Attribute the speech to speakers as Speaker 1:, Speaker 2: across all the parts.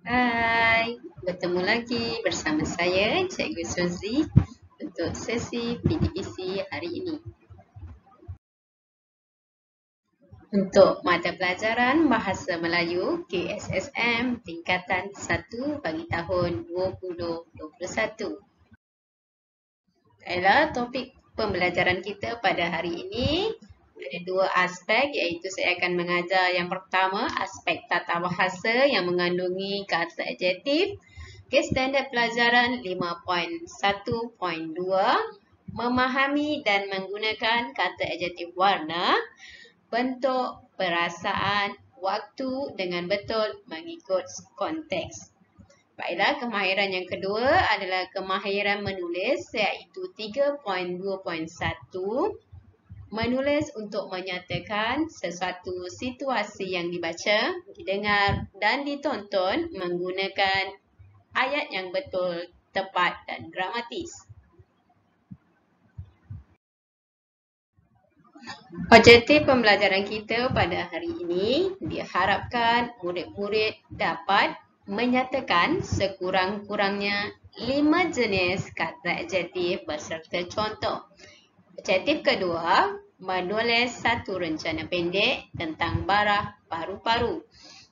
Speaker 1: Hai, bertemu lagi bersama saya Cikgu Suzi untuk sesi PDPC hari ini. Untuk mata pelajaran Bahasa Melayu KSSM tingkatan 1 bagi tahun 2021. Baiklah, topik pembelajaran kita pada hari ini ada dua aspek, iaitu saya akan mengajar yang pertama aspek tata bahasa yang mengandungi kata adjektif. Okay, standard pelajaran 5.1.2 memahami dan menggunakan kata adjektif warna, bentuk, perasaan, waktu dengan betul mengikut konteks. Baiklah, kemahiran yang kedua adalah kemahiran menulis, iaitu 3.2.1 menulis untuk menyatakan sesuatu situasi yang dibaca, didengar dan ditonton menggunakan ayat yang betul, tepat dan gramatis. Objektif pembelajaran kita pada hari ini diharapkan murid-murid dapat menyatakan sekurang-kurangnya 5 jenis kata adjektif beserta contoh. Objektif kedua, menulis satu rencana pendek tentang barah paru-paru.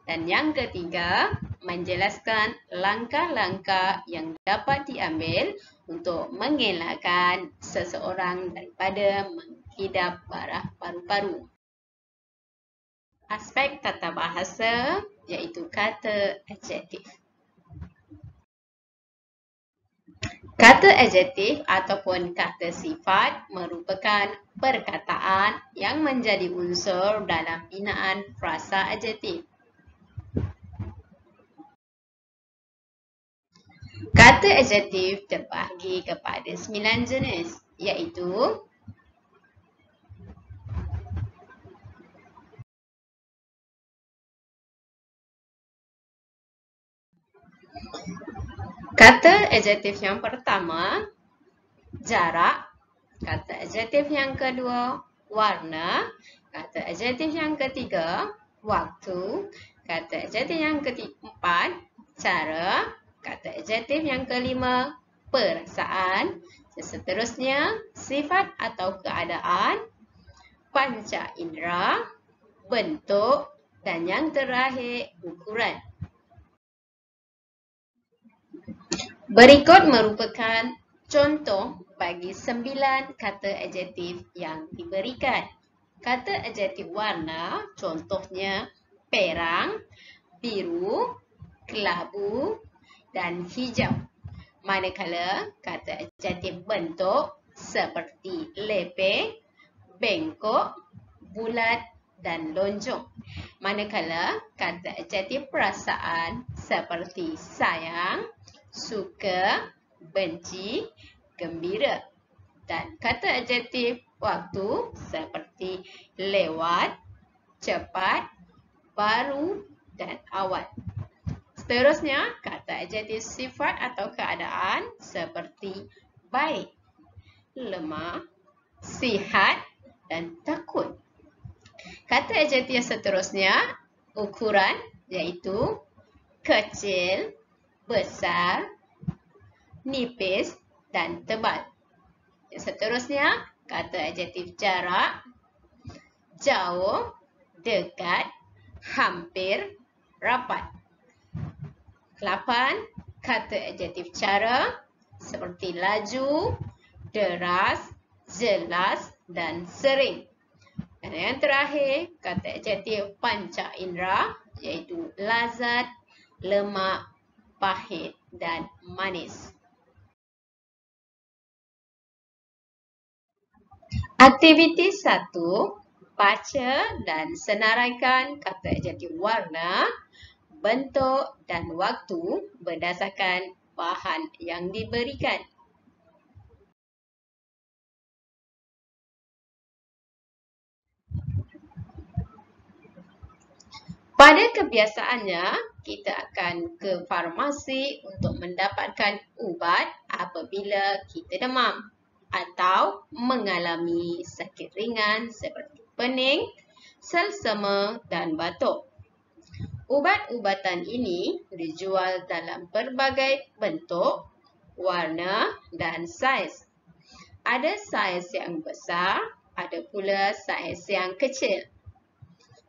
Speaker 1: Dan yang ketiga, menjelaskan langkah-langkah yang dapat diambil untuk mengelakkan seseorang daripada menghidap barah paru-paru. Aspek tata bahasa iaitu kata adjektif. Kata adjektif ataupun kata sifat merupakan perkataan yang menjadi unsur dalam binaan frasa adjektif. Kata adjektif terbahagi kepada 9 jenis, iaitu kata adjektif yang pertama, jarak. Kata adjektif yang kedua, warna. Kata adjektif yang ketiga, waktu. Kata adjektif yang keempat, cara. Kata adjektif yang kelima, perasaan. Seterusnya, sifat atau keadaan, panca indera, bentuk dan yang terakhir, ukuran. Berikut merupakan contoh bagi 9 kata adjektif yang diberikan. Kata adjektif warna, contohnya perang, biru, kelabu dan hijau. Manakala kata adjektif bentuk seperti lepeh, bengkok, bulat dan lonjong. Manakala kata adjektif perasaan seperti sayang, suka, benci, gembira. Dan kata adjektif waktu seperti lewat, cepat, baru dan awal. Seterusnya, kata adjektif sifat atau keadaan seperti baik, lemah, sihat dan takut. Kata adjektif seterusnya, ukuran iaitu kecil, besar, nipis dan tebal. Seterusnya, kata adjektif jarak, jauh, dekat, hampir, rapat. 8. Kata adjektif cara seperti laju, deras, jelas dan sering. Dan yang terakhir, kata adjektif panca indera iaitu lazat, lemak, pahit dan manis. Aktiviti 1, baca dan senaraikan kata adjektif warna, bentuk dan waktu berdasarkan bahan yang diberikan. Pada kebiasaannya, kita akan ke farmasi untuk mendapatkan ubat apabila kita demam atau mengalami sakit ringan seperti pening, selsema dan batuk. Ubat-ubatan ini dijual dalam berbagai bentuk, warna dan saiz. Ada saiz yang besar, ada pula saiz yang kecil.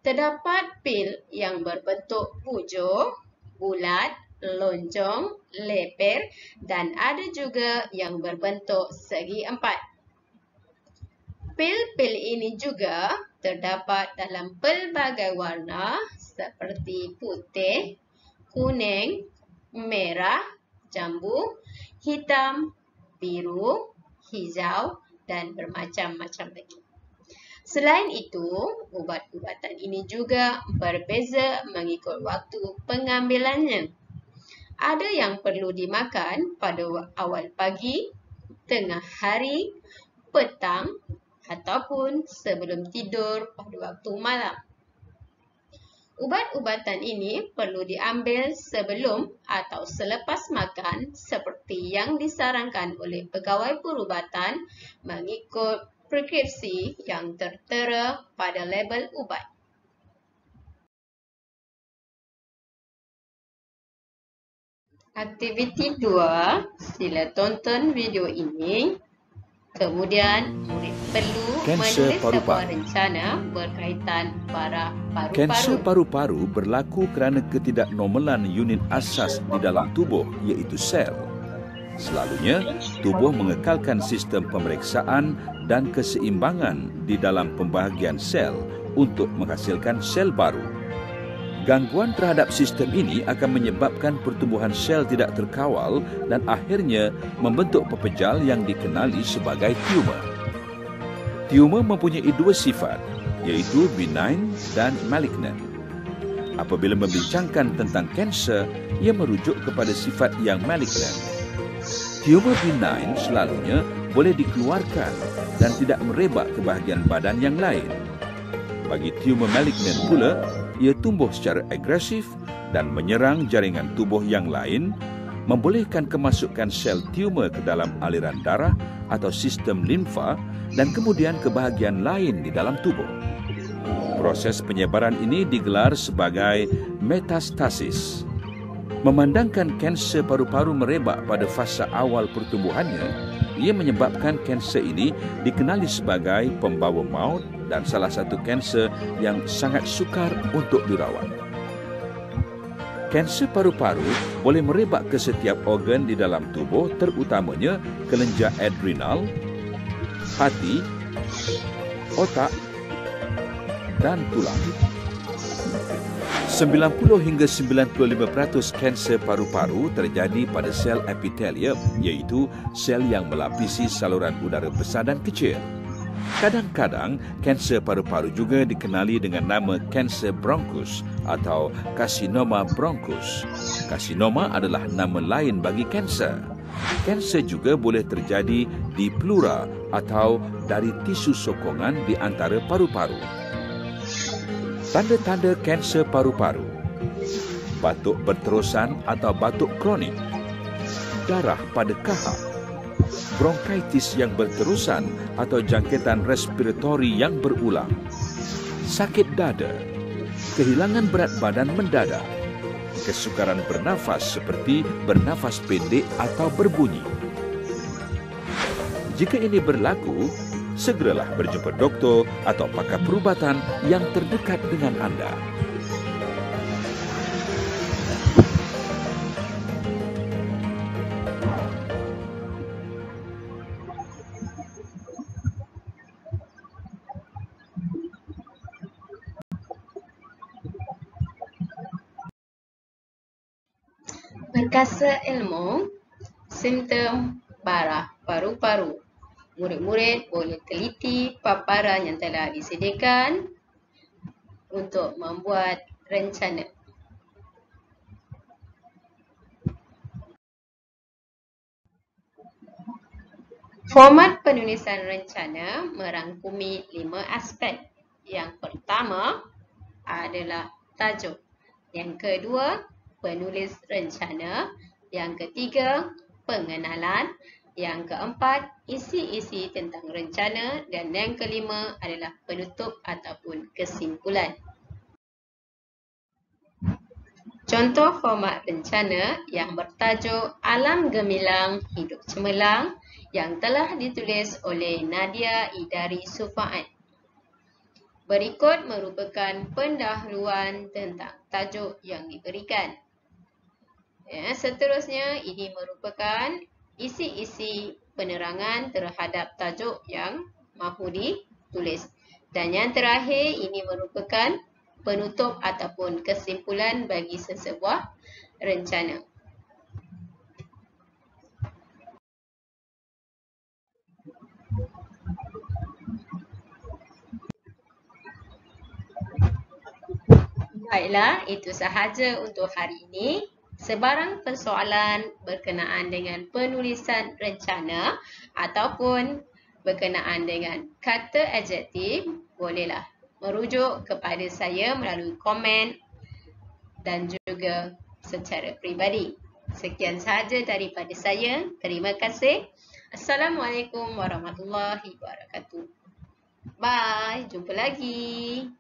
Speaker 1: Terdapat pil yang berbentuk bujur, bulat, lonjong, leper dan ada juga yang berbentuk segi empat. Pil-pil ini juga terdapat dalam pelbagai warna seperti putih, kuning, merah, jambu, hitam, biru, hijau dan bermacam-macam lagi. Selain itu, ubat-ubatan ini juga berbeza mengikut waktu pengambilannya. Ada yang perlu dimakan pada awal pagi, tengah hari, petang ataupun sebelum tidur pada waktu malam. Ubat-ubatan ini perlu diambil sebelum atau selepas makan seperti yang disarankan oleh pegawai perubatan mengikut preskripsi yang tertera pada label ubat. Aktiviti 2, sila tonton video ini. Kemudian, murid perlu menulis sebuah rencana berkaitan para paru-paru.
Speaker 2: Kanser paru-paru berlaku kerana ketidaknormalan unit asas di dalam tubuh iaitu sel. Selalunya, tubuh mengekalkan sistem pemeriksaan dan keseimbangan di dalam pembahagian sel untuk menghasilkan sel baru. Gangguan terhadap sistem ini akan menyebabkan pertumbuhan sel tidak terkawal dan akhirnya membentuk pepejal yang dikenali sebagai tumor. Tumor mempunyai dua sifat, iaitu benign dan malignant. Apabila membincangkan tentang kanser, ia merujuk kepada sifat yang malignant. Tumor benign selalunya boleh dikeluarkan dan tidak merebak ke bahagian badan yang lain. Bagi tumor malignant pula, ia tumbuh secara agresif dan menyerang jaringan tubuh yang lain, membolehkan kemasukan sel tumor ke dalam aliran darah atau sistem limfa dan kemudian ke bahagian lain di dalam tubuh. Proses penyebaran ini digelar sebagai metastasis. Memandangkan kanser paru-paru merebak pada fasa awal pertumbuhannya, ia menyebabkan kanser ini dikenali sebagai pembawa maut dan salah satu kanser yang sangat sukar untuk dirawat. Kanser paru-paru boleh merebak ke setiap organ di dalam tubuh, terutamanya kelenjar adrenal, hati, otak dan tulang. 90 hingga 95% kanser paru-paru terjadi pada sel epitelium, iaitu sel yang melapisi saluran udara besar dan kecil. Kadang-kadang, kanser paru-paru juga dikenali dengan nama kanser bronkus atau karsinoma bronkus. Karsinoma adalah nama lain bagi kanser. Kanser juga boleh terjadi di pleura atau dari tisu sokongan di antara paru-paru. Tanda-tanda kanser paru-paru: batuk berterusan atau batuk kronik, darah pada kahak, bronkitis yang berterusan atau jangkitan respiratori yang berulang, sakit dada, kehilangan berat badan mendadak, kesukaran bernafas seperti bernafas pendek atau berbunyi. Jika ini berlaku, segeralah berjumpa doktor atau pakar perubatan yang terdekat dengan anda.
Speaker 1: Perkasa ilmu, simptom para paru-paru. Murid-murid boleh teliti paparan yang telah disediakan untuk membuat rencana. Format penulisan rencana merangkumi 5 aspek. Yang pertama adalah tajuk. Yang kedua, penulis rencana. Yang ketiga, pengenalan. Yang keempat, isi-isi tentang rencana. Dan yang kelima adalah penutup ataupun kesimpulan. Contoh format rencana yang bertajuk Alam Gemilang Hidup Cemerlang yang telah ditulis oleh Nadia Idari Sufaat. Berikut merupakan pendahuluan tentang tajuk yang diberikan. Ya, seterusnya, ini merupakan isi-isi penerangan terhadap tajuk yang mahu ditulis. Dan yang terakhir, ini merupakan penutup ataupun kesimpulan bagi sesebuah rencana. Baiklah, itu sahaja untuk hari ini. Sebarang persoalan berkenaan dengan penulisan rencana ataupun berkenaan dengan kata adjektif, bolehlah merujuk kepada saya melalui komen dan juga secara peribadi. Sekian sahaja daripada saya. Terima kasih. Assalamualaikum warahmatullahi wabarakatuh. Bye. Jumpa lagi.